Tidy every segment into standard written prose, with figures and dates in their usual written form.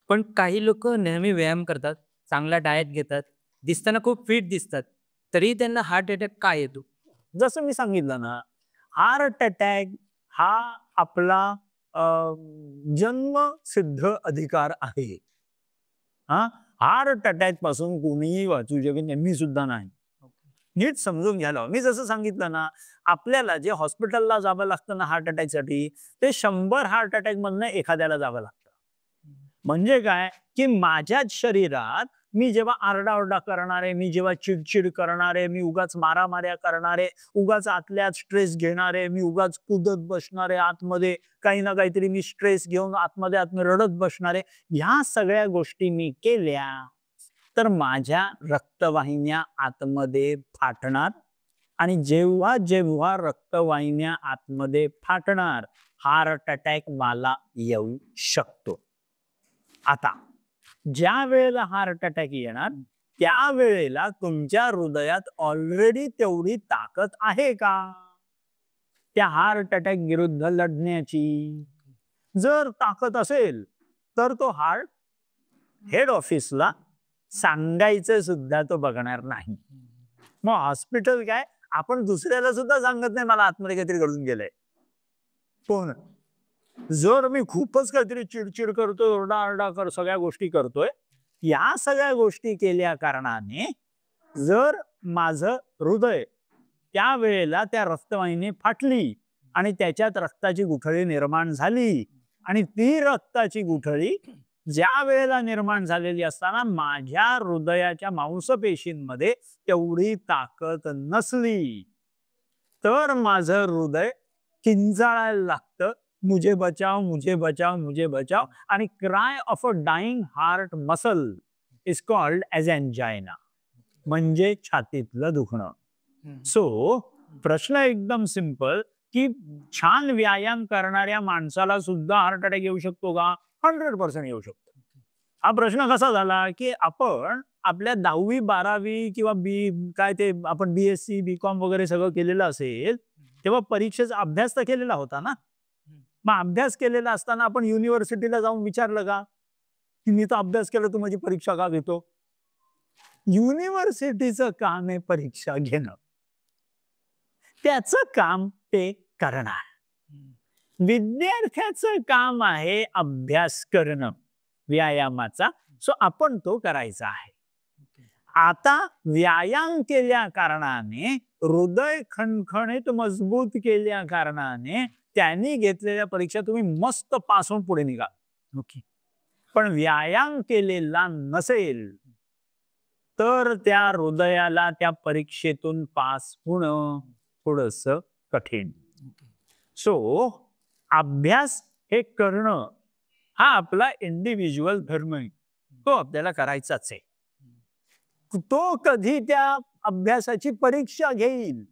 पण काही लोक नेहमी व्यायाम करतात, चांगला डाएट घेतात, दिसताना खूप फिट दिसतात, तरीही त्यांना हार्ट अटॅक का येतो? जसं मी सांगितलं ना, हार्ट अटॅक हा आपला अ, जन्मसिद्ध अधिकार आहे. हां, हार्ट अटॅक पासून कोणीही वाचू शकेल मी सुद्धा नाही. नीट समजून घ्यायला हवं. मी जसं सांगितलं ना, आपल्याला जे हॉस्पिटलला जावं लागतं ना हार्ट अटॅकसाठी, ते 100 हार्ट अटॅकमधनं एखाद्याला जावं लागतं. म्हणजे काय, की माझ्याच शरीरात मी जेव्हा आरडाओरडा करणार आहे, मी जेव्हा चिडचिड करणार आहे, मी उगाच मारामाऱ्या करणार आहे, उगाच आतल्यात स्ट्रेस घेणार आहे, मी उगाच कूदत बसणार आहे आतमध्ये, काही ना काहीतरी मी स्ट्रेस घेऊन आतमध्ये रडत बसणार आहे. ह्या सगळ्या गोष्टी मी केल्या, तर माझ्या रक्तवाहिन्या आतमध्ये फाटणार आणि जेव्हा जेव्हा रक्तवाहिन्या आतमध्ये फाटणार, हार्ट अटॅक मला येऊ शकतो. आता ज्या वेळेला हार्ट अटॅक येणार त्यावेळेला तुमच्या हृदयात ऑलरेडी तेवढी ताकद आहे का त्या हार्ट अटॅक विरुद्ध लढण्याची? जर ताकद असेल तर तो हार्ट हेड ऑफिसला सांगायचं सुद्धा तो बघणार नाही. मग हॉस्पिटल काय, आपण दुसऱ्याला सुद्धा सांगत नाही मला आतमध्ये काहीतरी घडून गेलंय. कोण? जर मी खूपच काहीतरी चिडचिड करतोय, ओरडाआरडा कर सगळ्या गोष्टी करतोय, या सगळ्या गोष्टी केल्या कारणाने जर माझं हृदय त्यावेळेला त्या रक्तवाहिनी फाटली आणि त्याच्यात रक्ताची गुठळी निर्माण झाली आणि ती रक्ताची गुठळी ज्या वेळेला निर्माण झालेली असताना माझ्या हृदयाच्या मांसपेशींमध्ये तेवढी ताकद नसली, तर माझं हृदय किंचाळायला लागतं, मुझे बचाओ, मुझे बचाओ, मुझे बचाओ, आणि cry of a dying heart muscle is called as angina, म्हणजे छातीतलं दुखणं. सो प्रश्न एकदम सिंपल, की छान व्यायाम करणाऱ्या माणसाला सुद्धा हार्ट अटॅक येऊ शकतो का? 100% येऊ शकतो. हा प्रश्न कसा झाला, की आपण आपल्या 10वी 12वी किंवा काय ते आपण BSc BCom वगैरे सगळं केलेलं असेल, तेव्हा परीक्षेचा अभ्यास तर केलेला होता ना. मग अभ्यास केलेला असताना आपण युनिव्हर्सिटीला जाऊन विचारलं का, की मी तर अभ्यास केला, तू माझी परीक्षा का घेतो? युनिव्हर्सिटीचं काम आहे परीक्षा घेणं, त्याचं काम ते करणार. विद्यार्थ्याचं काम आहे अभ्यास करणं व्यायामाचा. सो आपण तो करायचा आहे. आता व्यायाम केल्या कारणाने, हृदय खणखणीत मजबूत केल्या कारणाने त्यांनी घेतलेल्या परीक्षा तुम्ही मस्त पास होऊन पुढे निघा. ओके. पण व्यायाम केलेला नसेल तर त्या हृदयाला त्या परीक्षेतून पास होणं थोडस कठीण. सो अभ्यास हे करणं हा आपला इंडिव्हिज्युअल धर्म आहे, तो आपल्याला करायचाच आहे. तो कधी त्या अभ्यासाची परीक्षा घेईल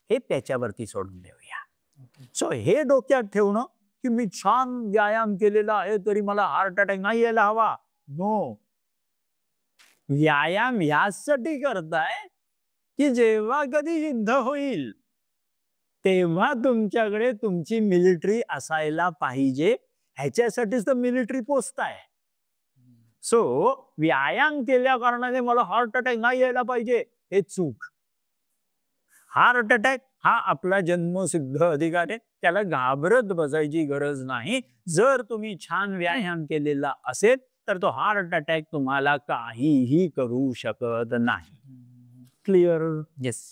हे त्याच्यावरती सोडून देऊया. सो हे डोक्यात ठेवणं, की मी छान व्यायाम केलेला आहे तरी मला हार्ट अटॅक नाही यायला हवा. नो. व्यायाम यासाठी करताय की जेव्हा कधी युद्ध होईल तेव्हा तुमच्याकडे तुमची मिलिटरी असायला पाहिजे, ह्याच्यासाठीच तर मिलिटरी पोस्ट आहे. सो व्यायाम केल्या कारणाने मला हार्ट अटॅक नाही यायला पाहिजे, हे चूक. हार्ट अटॅक हा आपला जन्मसिद्ध अधिकार आहे, त्याला घाबरत बसायची गरज नाही. जर तुम्ही छान व्यायाम केलेला असेल तर तो हार्ट अटॅक तुम्हाला काहीही करू शकत नाही. क्लिअर? येस.